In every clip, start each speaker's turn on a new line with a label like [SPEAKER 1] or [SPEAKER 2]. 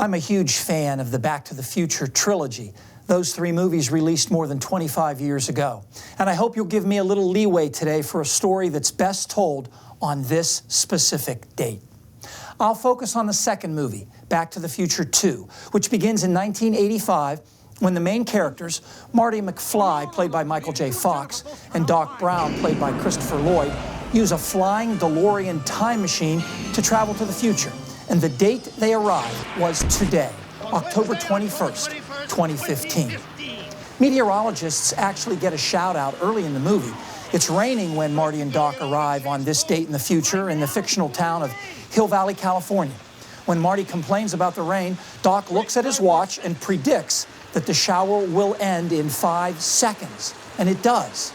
[SPEAKER 1] I'm a huge fan of the Back to the Future trilogy. Those three movies released more than 25 years ago. And I hope you'll give me a little leeway today for a story that's best told on this specific date. I'll focus on the second movie, Back to the Future 2, which begins in 1985 when the main characters, Marty McFly, played by Michael J. Fox, and Doc Brown, played by Christopher Lloyd, use a flying DeLorean time machine to travel to the future. And the date they arrived was today, October 21st, 2015. Meteorologists actually get a shout out early in the movie. It's raining when Marty and Doc arrive on this date in the future in the fictional town of Hill Valley, California. When Marty complains about the rain, Doc looks at his watch and predicts that the shower will end in 5 seconds. And it does.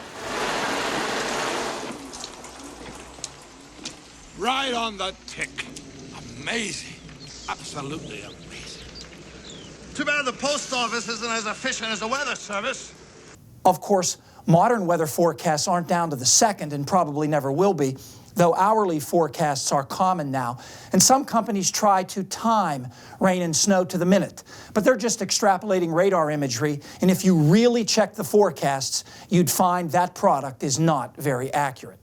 [SPEAKER 2] Right on the tick. Amazing. Absolutely amazing. Too bad the post office isn't as efficient as the weather service.
[SPEAKER 1] Of course, modern weather forecasts aren't down to the second and probably never will be, though hourly forecasts are common now. And some companies try to time rain and snow to the minute. But they're just extrapolating radar imagery, and if you really check the forecasts, you'd find that product is not very accurate.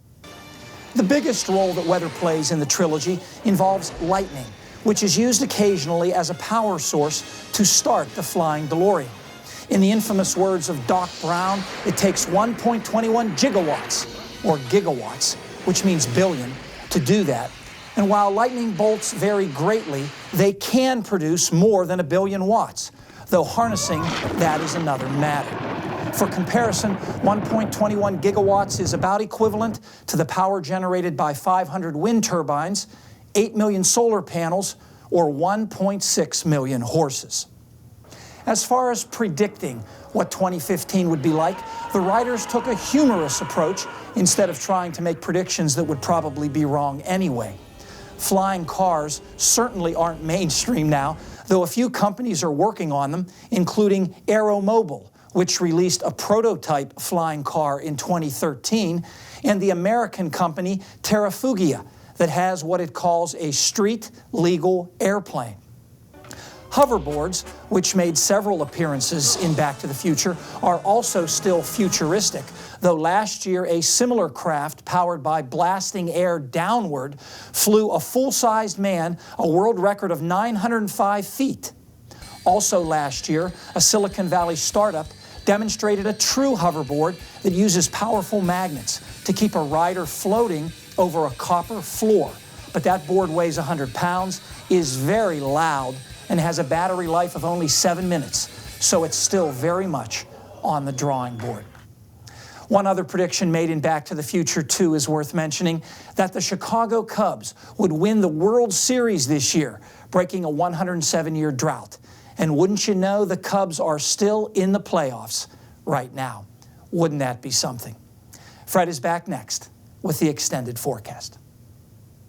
[SPEAKER 1] The biggest role that weather plays in the trilogy involves lightning, which is used occasionally as a power source to start the flying DeLorean. In the infamous words of Doc Brown, it takes 1.21 gigawatts, or gigawatts, which means billion, to do that. And while lightning bolts vary greatly, they can produce more than 1 billion watts, though harnessing that is another matter. For comparison, 1.21 gigawatts is about equivalent to the power generated by 500 wind turbines, 8 million solar panels, or 1.6 million horses. As far as predicting what 2015 would be like, the writers took a humorous approach instead of trying to make predictions that would probably be wrong anyway. Flying cars certainly aren't mainstream now, though a few companies are working on them, including Aeromobile, which released a prototype flying car in 2013, and the American company Terrafugia, that has what it calls a street-legal airplane. Hoverboards, which made several appearances in Back to the Future, are also still futuristic, though last year a similar craft powered by blasting air downward flew a full-sized man a world record of 905 feet. Also last year, a Silicon Valley startup demonstrated a true hoverboard that uses powerful magnets to keep a rider floating over a copper floor. But that board weighs 100 pounds, is very loud, and has a battery life of only 7 minutes, so it's still very much on the drawing board. One other prediction made in Back to the Future 2 is worth mentioning, that the Chicago Cubs would win the World Series this year, breaking a 107-year drought. And wouldn't you know, the Cubs are still in the playoffs right now. Wouldn't that be something? Fred is back next with the extended forecast.